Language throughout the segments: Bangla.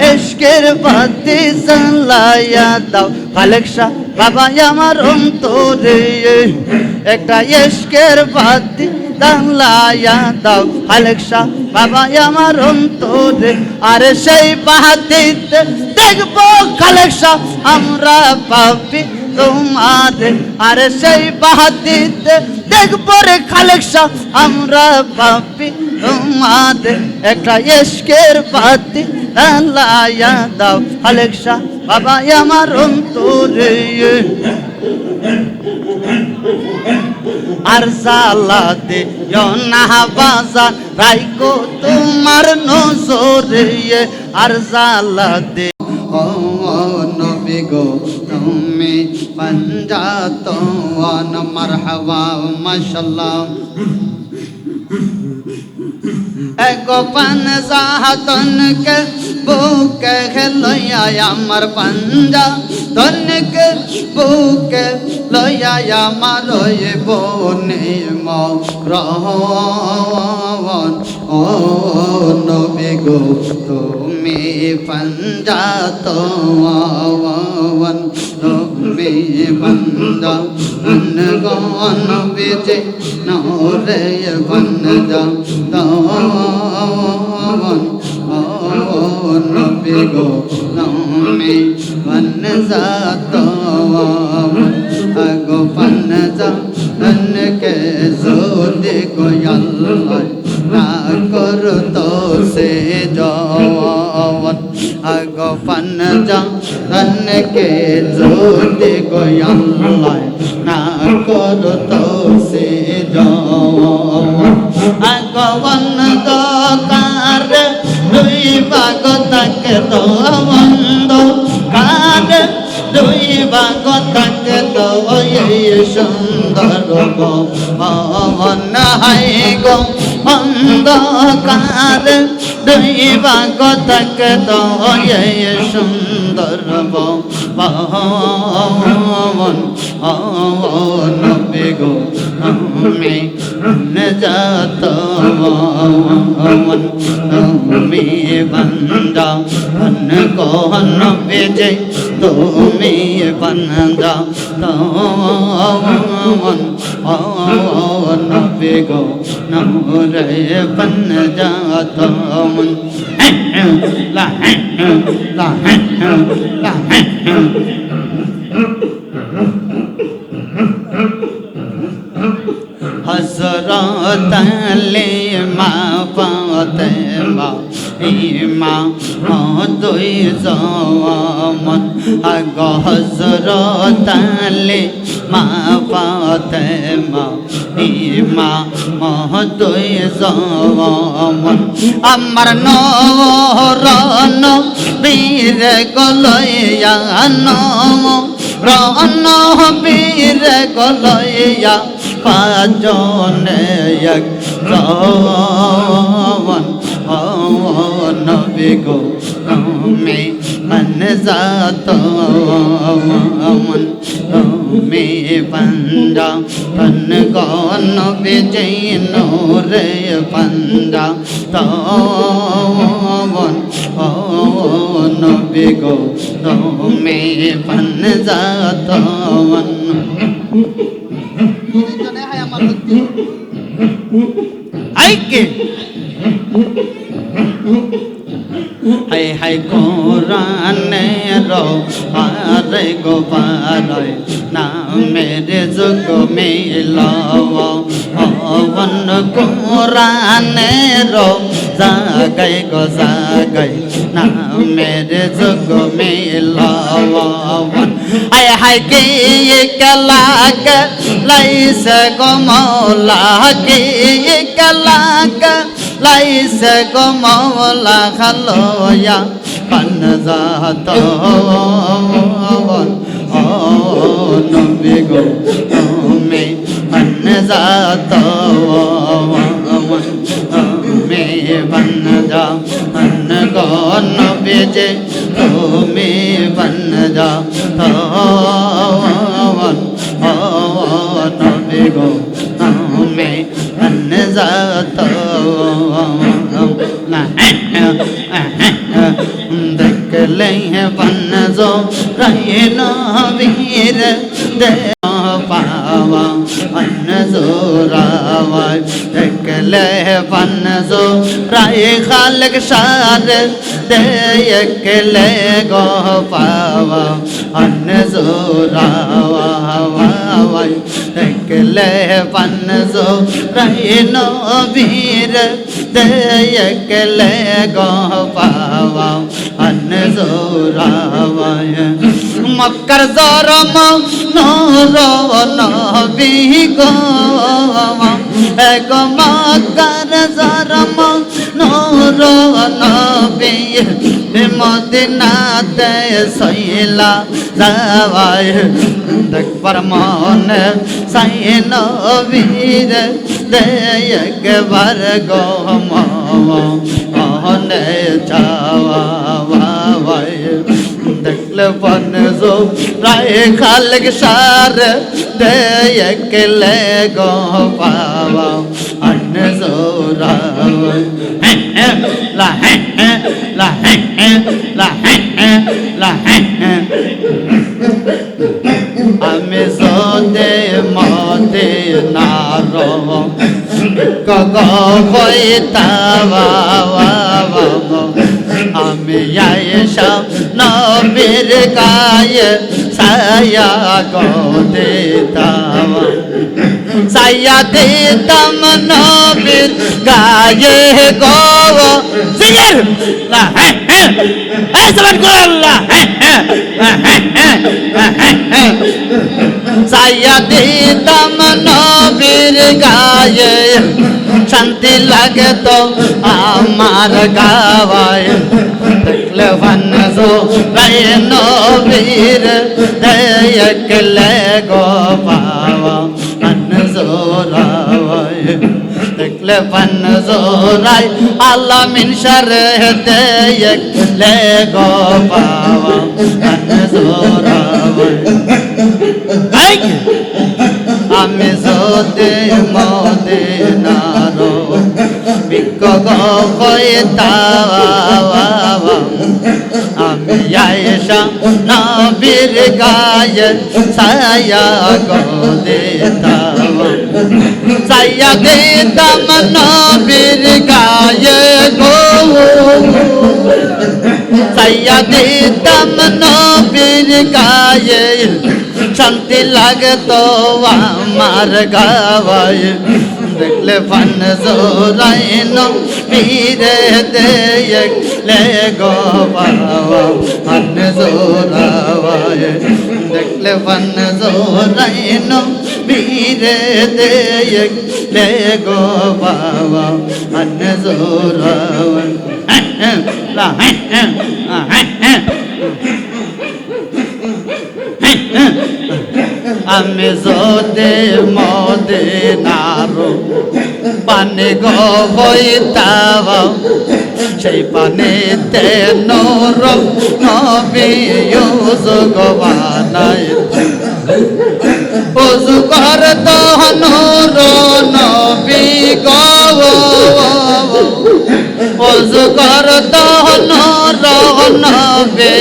এশকের বাতি জ্বালাইয়া দাও খালেক শাহ বাবা আমার অন্তরে একটা এশকের বাতি জ্বালাইয়া দাও খালেক শাহ বাবা আমার অন্তরে আরে সেই বাতিতে দেখবো খালেক শাহ আমরা পাপি তোমাদের আরে সেই বাতিতে দেখবো রে খালেক শাহ আমরা পাপি তোমাদের একটা এশকের বাতি জ্বালাইয়া দাও খালেক শাহ বাবা আমার অন্তরে আর জ্বালাতে না বাজার রাইকো তোমার নজরে আর জ্বালাতে ও নবী গো তুমি পঞ্জাতন মারহাবা মাশাআল্লাহ এগো পাঞ্জাতন কে বুকে লইয়া আমার পাঞ্জাতনকে বুকে লইয়া আমার বনে মরণ ও নবী গো তুমি পাঞ্জাতন তুমি পাঞ্জাতন গো নবী যে নরে পাঞ্জাতন নবী গো তুমি পাঞ্জাতন আগো পাঞ্জাতন কে যদি আল্লাহ না করতো সে জওয়ান আগো পাঞ্জাতন কে যদি আল্লাহ না করতো সে জওয়ান আগো অন্ধকার দুই ভাগ থাকে তো বন্ধ কার দুই ভাগ থাকে তো এই সুন্দর ভবন হাই গো অন্ধকার দুই ভাগ থাকে তো এই সুন্দর ভবন ও নবী গো তুমি নজাত তুমি বন্দা ধন কোন বেজে তুমি বন্দা নবী গো নরে পঞ্জাত লা লা লা হযরত আলী মা ফাতেমা ইমাম দুই জামান আগো হযরত আলী মা ফাতেমা ইমাম দুই জামান আমার নূরন বীর গলয়া রন বীর গলয়া পাঁচজনে এক জওয়ান ও নবী গো তুমি পঞ্জাতন তুমি পঞ্জাতন গো নবী যে নূরে পঞ্জাতন ও নবী গো তুমি পঞ্জাতন আইকে হাই হাই কোরআনের আরে গো পারে নামের যোগ মিলন কোরআনের জাগাই গো জাগাই নামের যোগ মিলন হাই হাই কে কলাক লাইসে গো মৌলা কে কলাক লাইসে গো মৌলা খালোয়া পঞ্জাতন ও নবী গো তুমি পঞ্জাতন তুমি পঞ্জাতন গো নবী যে তুমি পঞ্জাতন ও নবী গো তুমি পঞ্জাতন দেখলে বনজো রাইন বীর দে পাওয়া অনজোরাওয়া দেখলে বনজো রায় খালক সার দে একলে গো পাওয়া অনজোরাওয়া দেখলে বনজো রাইন বীর দে একলে গো পাওয়া অনজোরাওয়া মক্কার জরম নূর নবী গো এগো মক্কার জরম নূর নবী মদিনাতে সইলা যাওয়ায় দেখবার মনে সাই নবীর দে একবার গো মনে চাওয়া দেখলে বনজো রায় খালক সার দে একলে গো পাওয়া অনজোরাওয়া লা লা লা লা আমি সোদে মতে নারো কগ হইতাওয়া আমি আয়েশা নবীর গায়ে ছায়া গো দিতাম ছায়া দিতাম নবীর গায়ে গো জিগির লা এই সবার করে আল্লাহ ছায়া দিতাম নবীর গায়ে শান্তি লাগে তো আমার গাওয়ায় দেখলে বনজো রায় নবীর দে একলে গো পাওয়া অনজোরাওয়া দেখলে বনজো রায় আলামিন শার দে একলে গো পাওয়া অনজোরাওয়া আমি সোদে মদিনার বিকগ হইতাওয়া আমি আয়েশা নবীর গায়ে ছায়া গো দিতাম ছায়া দিতাম নবীর গায়ে গো ছায়া দিতাম নবীর গায়ে শান্তি লাগতো আমার গাওয়ায় দেখলে বনজো রায় নবীর দে একলে গো পাওয়া অনজোরাওয়া দেখলে বনজো রায় নবীর দে একলে গো পাওয়া অনজোরাওয়া লা আমি সোদে মদিনার পানি গো হইতাওয়া সেই পানিতে নূর নবী ওযু বানাই ওযু করত নূর নবী গো ওযু করত নূর নবী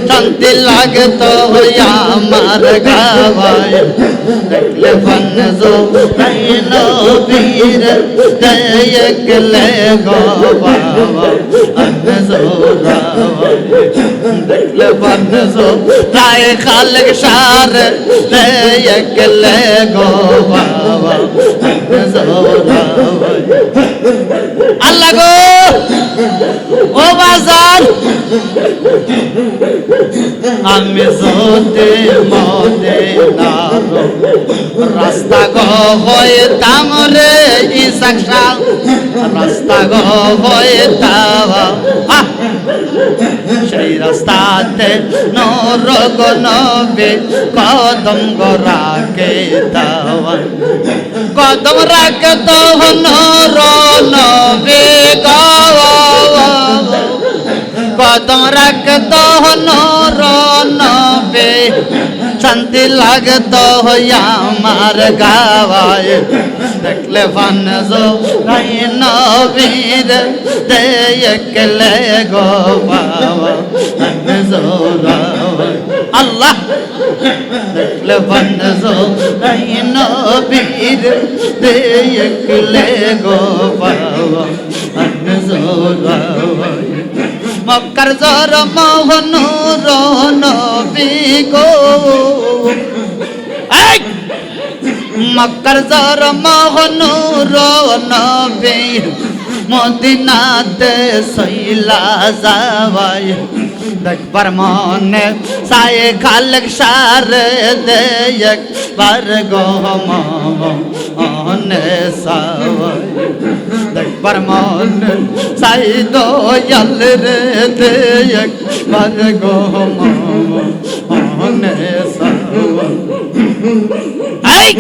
শান্তি লাগতো আমার গাওয়ায় দেখলে বনজো রায় নবীর দে একলে গো পাওয়া অনজোরাওয়া দেখলে বনজো রায় খালক সার দে একলে গো পাওয়া অনজোরাওয়া আল্লাহ গো ও বাজার আমি সোদে মদিনার রাস্তা গো হইতাম রে ইসাকশা রাস্তা গো হইতাওয়া সেই রাস্তাতে নূর গো নবী কদম গো রাখিতাওয়া কদম রাখতো নূর নবী গো কদম রাখতো নূর নবী শান্তি লাগতো আমার গাওয়ায় দেখলে বনজো রায় নবীর দে একলে গো পাওয়া জোরাই আল্লাহ দেখলে ফান জোরাই নবীর দেখলে গো পাওয়া জোরাই মক্কার জোর মোহনুর নবী গো মক্কার জোর মোহনুর নবী মদিনাতে সইলা যাওয়াই দেখবার মনে সাই খালক সারে দে একবার গো মনে সাওয়াই দেখবার মনে সাই দয়াল রে দে একবার গো মনে সাওয়াই আই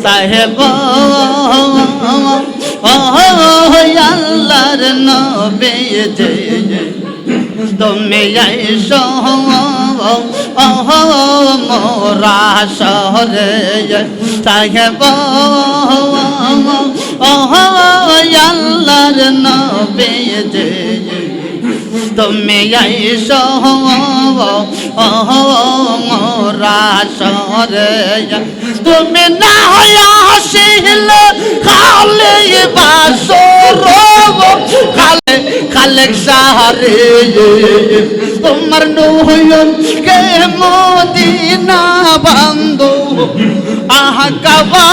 সাহেব আল্লাহর নবী যে তুমি আইসো মোরা শহরে সাহেব আল্লাহর নবী যে তুমি আইসো মোরা শহরে তুমি না আসিলে খালে বাসর খালে খালেক সাহারে তোমার নয়ন কে মদিনা বান্ধো আহা কাবা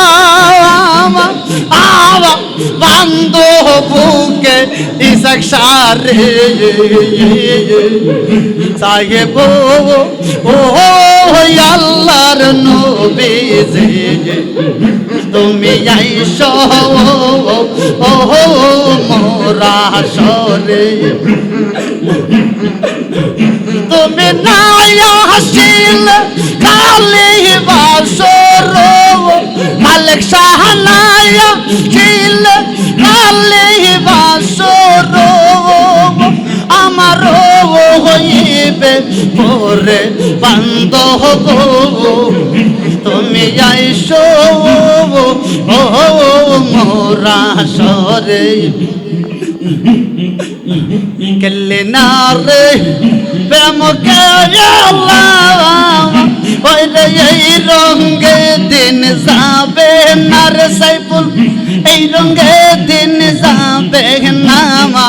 আওয়া বান্ধো বুকে ইসাক সারে সাহেব ও আল্লাহর নবী যে তুমি আইসো মোরা শহরে তুমি না আসিলে খালি বাসর মালিক সাহানায়া ছিল খালি বাসর আমার হইবে মোরে বান্ধব তুমি আইসো মোরা শহরে কেলে না রে প্রেম কে ওইলে এই রঙে দিন যাবে না রে সাইফুল এই রঙে দিন যাবে না মা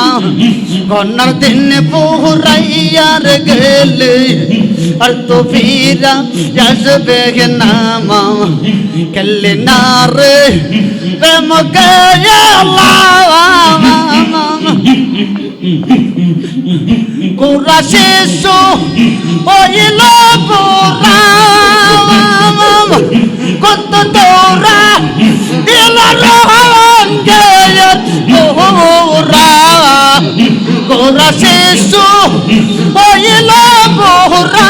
গনার দিন পুরাইয়ার গেলে আর তো ফিরা আসবে না মা কেলে না রে প্রেম কে গোরা শিশু হইল গোরা কত তোরা দিল রঙে গোরা গোরা শিশু হইল গোরা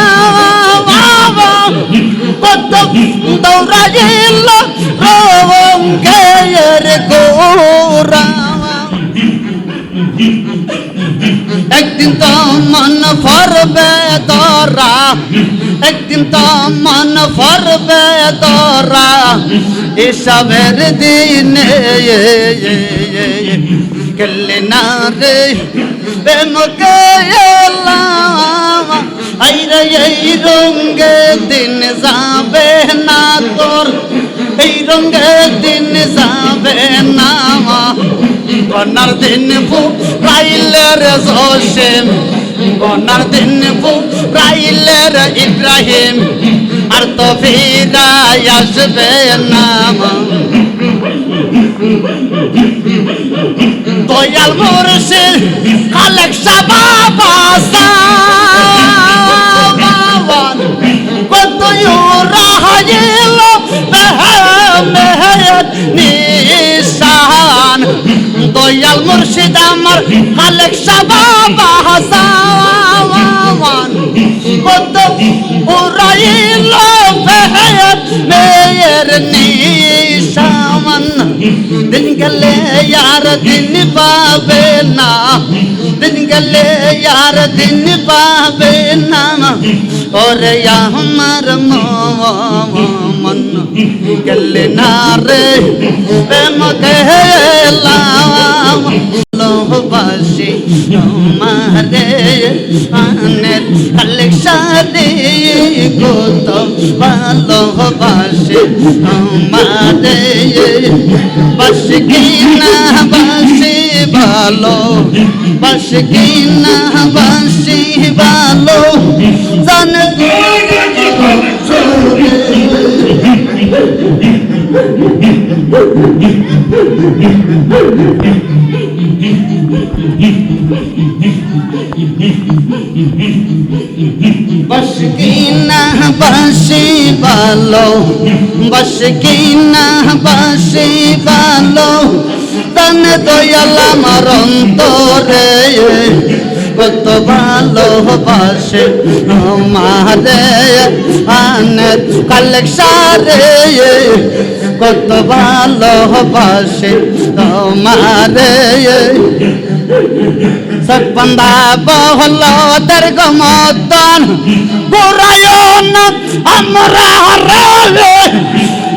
কত তোরা দিল রঙে গোরা একদিন তো মন ভরবে তোরা একদিন তো মন ভরবে তোরা এসবের দিনে গেলে না রে প্রেমকে আইরে এই রঙে দিন যাবে না তোর এই রঙে দিন যাবে না গনার দিন ফুরাইলে রে জোসেম গনার দিন ফুরাইলে রে ইব্রাহিম আর তো ফিরা আসবে না দয়াল মুর্শিদ খালেক বাবা সাবান কত রাহিল মেহের নিশান দয়াল মুর্শিদ আমার খালেক বাবা সাবান কত রাহিল মেহের নিশান দিন গেলে আর দিন পাবে না, দিন গেলে আর দিন পাবে না, ওরে আমার মন গেলে না রে প্রেম গেলাম ভালোবাসি তোমারে আনের কালেকশারে কত ভালোবাসি তোমারে বাস কিনা বাসি ভালো বাস কিনা বাসি ভালো জান बस की ना बसी बालो बस की ना बसी बालो तन दयाला मरंतरे কত ভালোবাসে আমারে আনের কালেকশারে কত ভালোবাসে তোমারে সপন্দা বহলো দর্গ মতন গোরায়ন আমরা হারাবে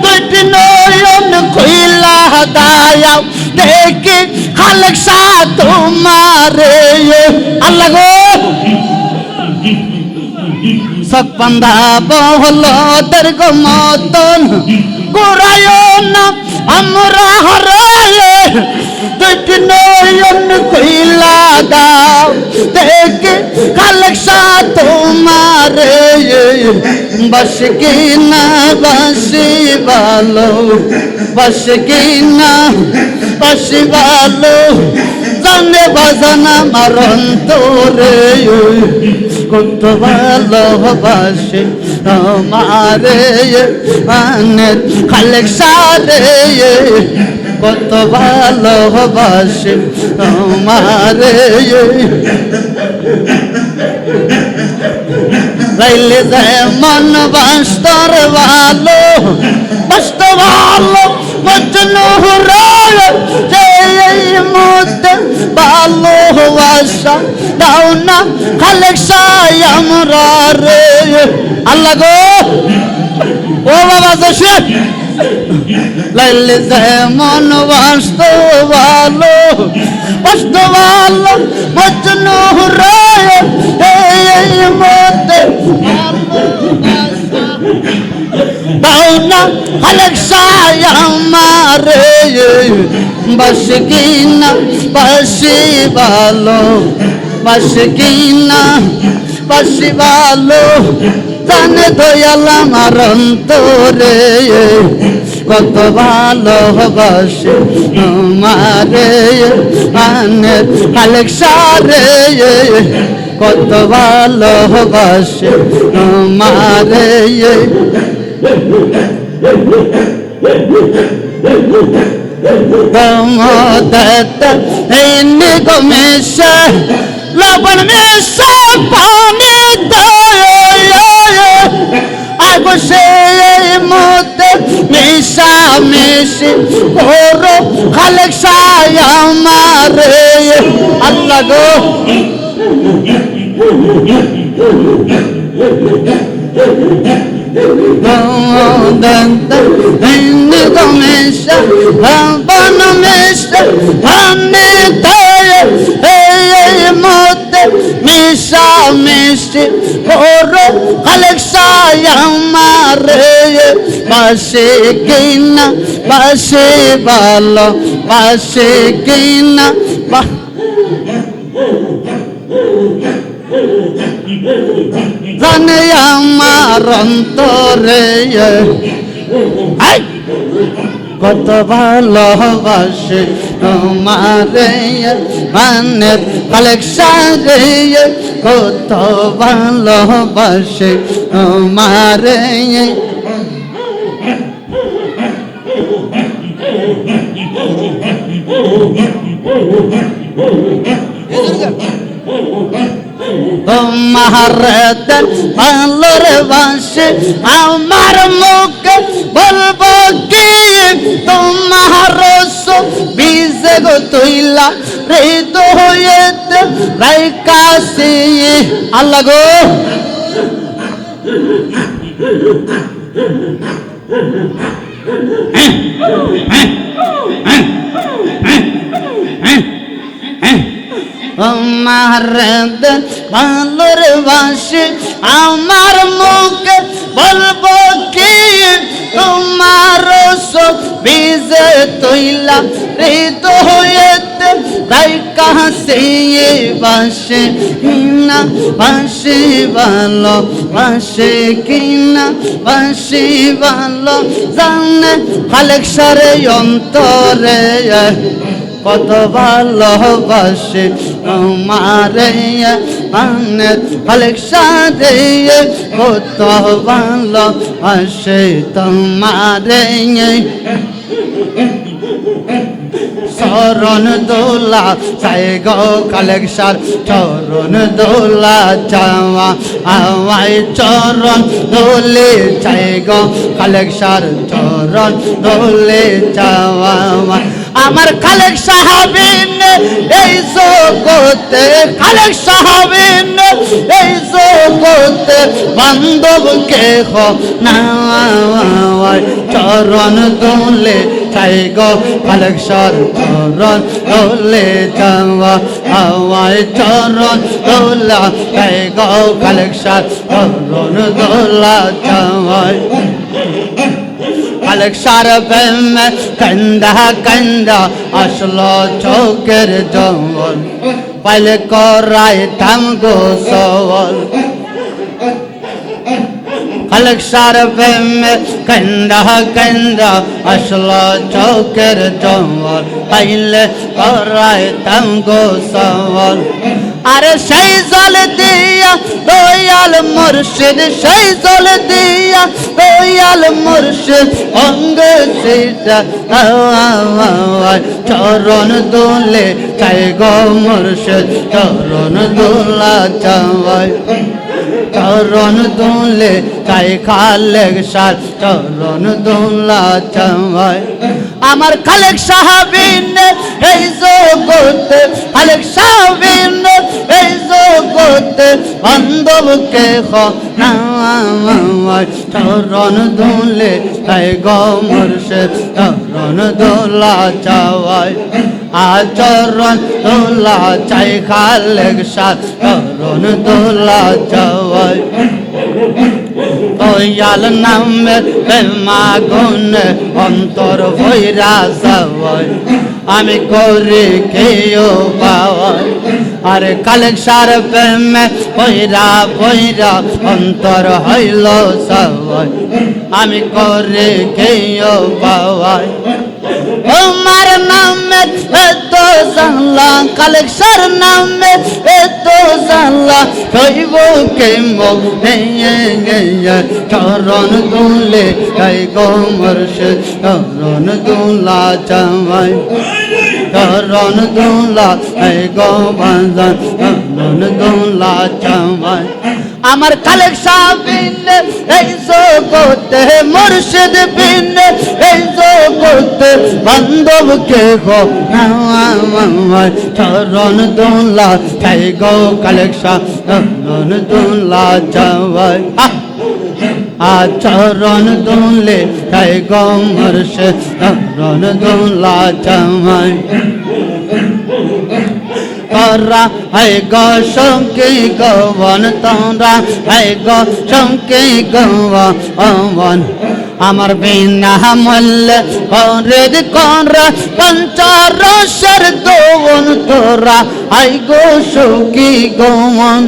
দুইটি নয়ন খুইলা দায়াও দেখি কালেকশা তোমারে আল্লাহ গো সপন্দা বহলো দর্গ মতন গোরায়ন আমরা হারাবে দুইটি নয়ন খুইলা দাও দেখি কালেকশা তোমারে बस की ना बसी बालो बस की ना बसी बालो जाने बजाना मरन तोरे কত ভালোবাসে তোমারে আনের কালেকশারে কত ভালোবাসে তোমারে রাইলে যায় মন বাস্তর ভালো বাস্ত ভালো মজনু রায় এই মধ্যে ভালোবাসা দাও না কালেকশা আমরা রে আল্লাহ গো ও বাবা জোশেফ লাইলে যায় মন বাস্ত ভালো মজনু রায় এই মধ্যে দাও না কালেকশা আমারে बस की ना बसी भालो बस की ना बसी भालो जाने दयाला मरंतरे কত ভালোবাসে তোমারে আনের কালেকশারে কত ভালোবাসে তোমারে দমদত ইনি গমেশা লবণ মেশা পানি দয়া আগসে মতে মিশা মিশি ওরো কালেকশা আমারে আল্লাহ গো দন্ত ইনি গমেশা লবণ মেশা পানি দয়া এই মতে মিশা মিশি ওরো কালেকশা আমারে বাসে কিনা বাসে ভালো বাসে কিনা জানে আমার অন্তরে কত ভালোবাসে তোমারে মানের কালেকশারে কত ভালোবাসে তোমারে তোমার ভালোর বাসে আমার মুখে বলবো কি তোমার গো তুইলা হৃদয়েতে রাইকাছি আল্লাহ গো আমার ভালোর বাসি আমার মুখে বলবো কি তোমার বিজে তৈলা হৃদয়েতে রাইকাছি বাসে কিনা বাসে ভালো বাসে কিনা বাসে ভালো জানে খালেক সারে অন্তরে কত ভালোবাসে তোমারে মানে খালেক সারে কত ভালোবাসে তোমারে চরণ দোলা চাই গো খালেক সার চরণ দোলা চাওয়া আমায় চরণ দোলে চাই গো খালেক সার চরণ দোলে চাওয়া আমার খালেক সাহাবিন এই জগতে খালেক সাহাবিন এই জগতে বান্ধব কে হো না চরণ দোলে চাই গো খালেক সার চরণ দোলে চাওয়া আমায় চরণ দোলা চাই গো খালেক সার চরণ দোলা চাওয়া খালেক সার প্রেমে কান্দা কান্দা আসলো চোখের জল পাইলে করাইতাম গোসল খালেক সার প্রেমে কান্দা কান্দা আসলো চোখের জল পাইলে করাইতাম গোসল আরে সেই জল দিয়া দয়াল মুর্শিদ সেই জল দিয়া দয়াল মুর্শিদ অঙ্গ সেটা চরণ দোলে চাই গো মুর্শিদ চরণ দোলা চাওয়াই চরণ দোলে চাই খালেক সার চরণ দোলা চাওয়াই আমার খালেক সাহাবিন এই জগতে খালেক সাহাবিন এই জগতে বান্ধব কে হো না চরণ দোলে চাই গো মুর্শিদ চরণ দোলা চাওয়াই আচরণ দোলা চাই খালেক সার চরণ দোলা চাওয়াই দয়াল নামের প্রেমাগুন অন্তর ভৈরা যাওয়াই আমি করি কেউ পাওয়াই আরে খালেক সার প্রেমে ভৈরা ভৈরা অন্তর হইল সবাই আমি করি কেউ পাওয়াই তোমার নামে এত জানলা খালেক সার নামে এত জানলা কইব কে চরণ দোলে গাই গো মুর্শিদ চরণ দোলা চাওয়াই চরণ দোলা গাই গো বাজান চরণ দোলা চাওয়াই আমার খালেক সাহাবিন এই জগতে মুর্শিদ বিন এই জগতে বান্ধব কে গো চরণ দোলা চাই গো খালেক সাহ চরণ দোলা চাওয়াই চরণ দোলে চাই গো মুর্শিদ চরণ দোলা চাওয়াই তোরা হাই গো শঙ্কি গৌবন তোরা হাই গো শঙ্কি গৌবন আমার বিনা মূল্য হরিদ করা পঞ্চরসের দৌন তোরা হাই গো শঙ্কি গৌবন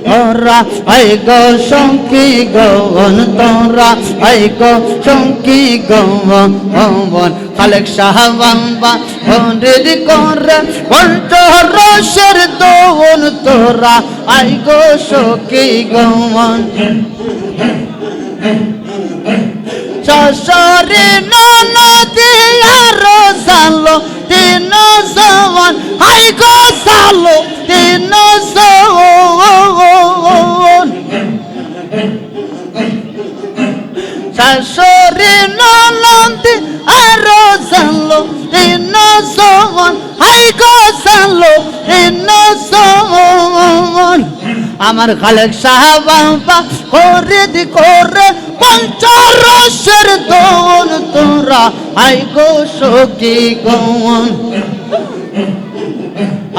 তোরা হাই গো শঙ্কি গৌবন তোরা হাই গো শঙ্কি গৌবন খালেক সাহ বাবা হরিদ করা পঞ্চরসের দৌন তোরা হাই গো শঙ্কি গৌবন শশরে নদী আর জালো তিন জওয়ান হাই গো জালো তিন জওয়ান শশরে নদী আর জালো তিন জওয়ান আমার খালেক সাহেব বাবা খরিদ করে পঞ্চরসের দোন তোরা আই গো সখী গৌন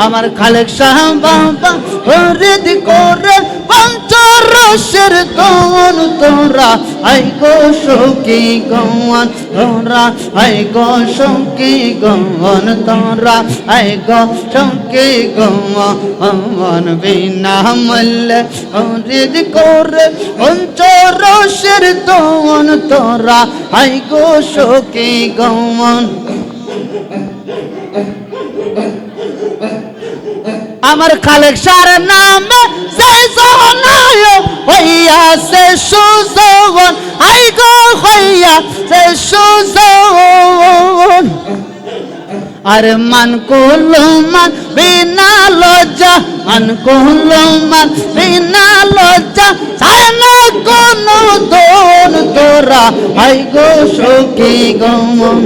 আমার খালেক সাহেব বাবা খরিদ করে পঞ্চরসের দোন তোরা আই গো সখী গৌন তোরা আই গো সখী গৌন তোরা আই গো সখী গৌন বিনা মূল্যে খরিদ করে পঞ্চরসের দোন তোরা আই গো সখী গৌন আমার খালেক সার নামে সেই জনায় হইয়া সে সুজন আই গো হইয়া সে সুজন আর মান কুলমান বিনা লজ্জা মান কুলমান বিনা লজ্জা ছাড় না কোনো দোন তোরা আই গো সখী গৌন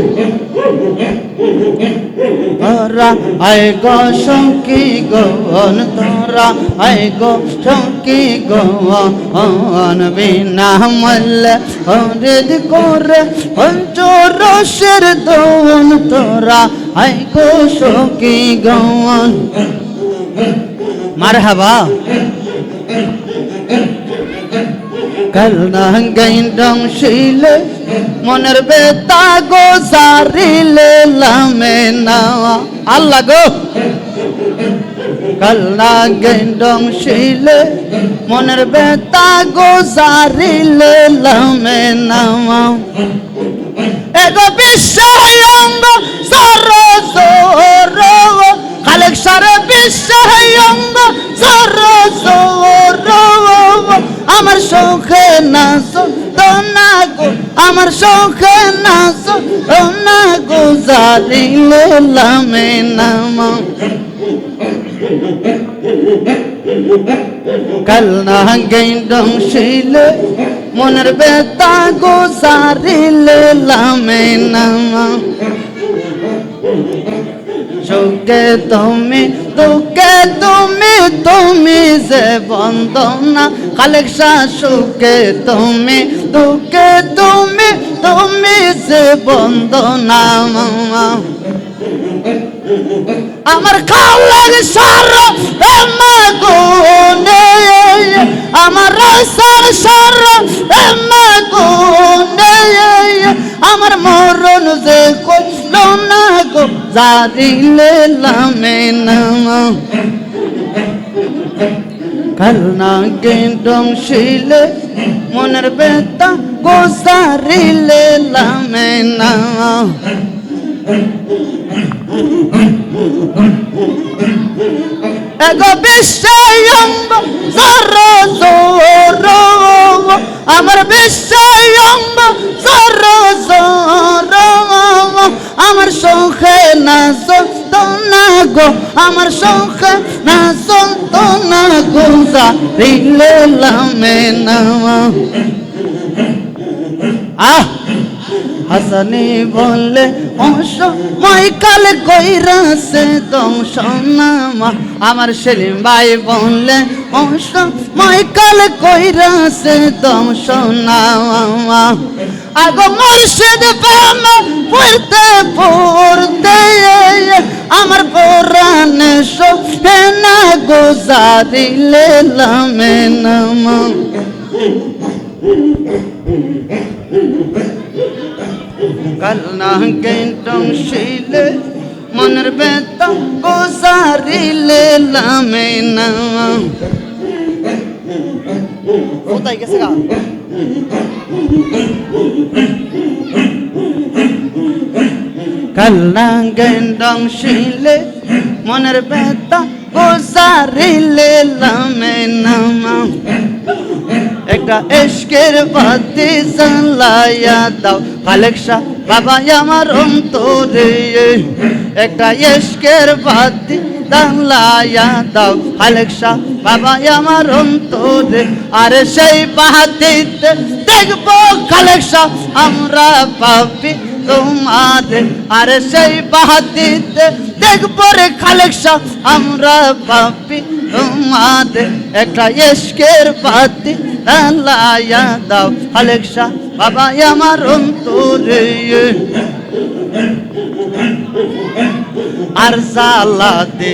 তোরা আই গো সখী গৌন তোরা আই গো সখী গৌন বিনা মূল্যে খরিদ করে পঞ্চরসের দোন তোরা আই গো সখী গৌন মারহাবা কালনা গাইন্ডং শিলে মনের বেতা গো জারিলে লামে না আল্লাহ গো কালনা গাইন্ডং শিলে মনের বেতা গো জারিলে লামে না এগো বিশ্বায়ঙ্গ সর সর খালেক সারে বিশ্বায়ঙ্গ সর সর আমার শোকে নাচ না গো আমার শোকে নাচ না গো জারিলে লামে নামা কালনা গাইন্ডং শিলে মনের বেতা গো জারিলে লামে নামা সুখে তুমি দুঃখে তুমি তুমি যে বন্দনা খালেক শাহ সুখে তুমি দুঃখে তুমি তুমি যে বন্দনা আমার খালেক সার মাগুনে আমার সার সার মাগুনে আমার মরণ যে কইল না গো জারিলে লামে নামা কালনা গাইন্ডং শিলে মনের বেতা গো জারিলে লামে নামা এগো বিশ্বায়ঙ্গ সর সর আমার বিশ্বায়ঙ্গ সর সর আমার শোকে নাচ না গো আমার শোকে নাচ না গো জারিলে লামে নামা আহ হাসানি বললে অসময় কাল কইরাছে দংশনামা আমার সেলিম ভাই বললে অসময় কাল কইরাছে দংশনামা আগো মুর্শিদ প্রেম পড়তে পড়তে আমার পরাণে শোকে না গো জারিলে লামে নামা কালনা গাইন্ডং শিলে মনের বেতা গো জারিলে লামে নামা কোথায় গেছে গা কালনা গাইন্ডং শিলে মনের বেতা গো জারিলে লামে নামা একটা ইশকের বাতি জ্বালায়া দাও খালেক শাহ বাবা আমার অন্তরে একটা ইশকের বাতি জ্বালায়া দাও খালেক শাহ বাবা আমার অন্তরে আরে সেই বাতিতে দেখবো খালেক শাহ আমরা পাপি তোমারে আরে সেই বাতিতে দেখবো রে খালেক শাহ আমরা পাপি তোমাদের একটা ইশকের বাতি জ্বালাইয়া দাও খালেক শাহ বাবা আমার অন্তরে আর জ্বালাতে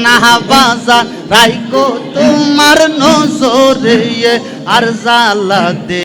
না বাজার রাইকো তোমার নজরে আর জ্বালাতে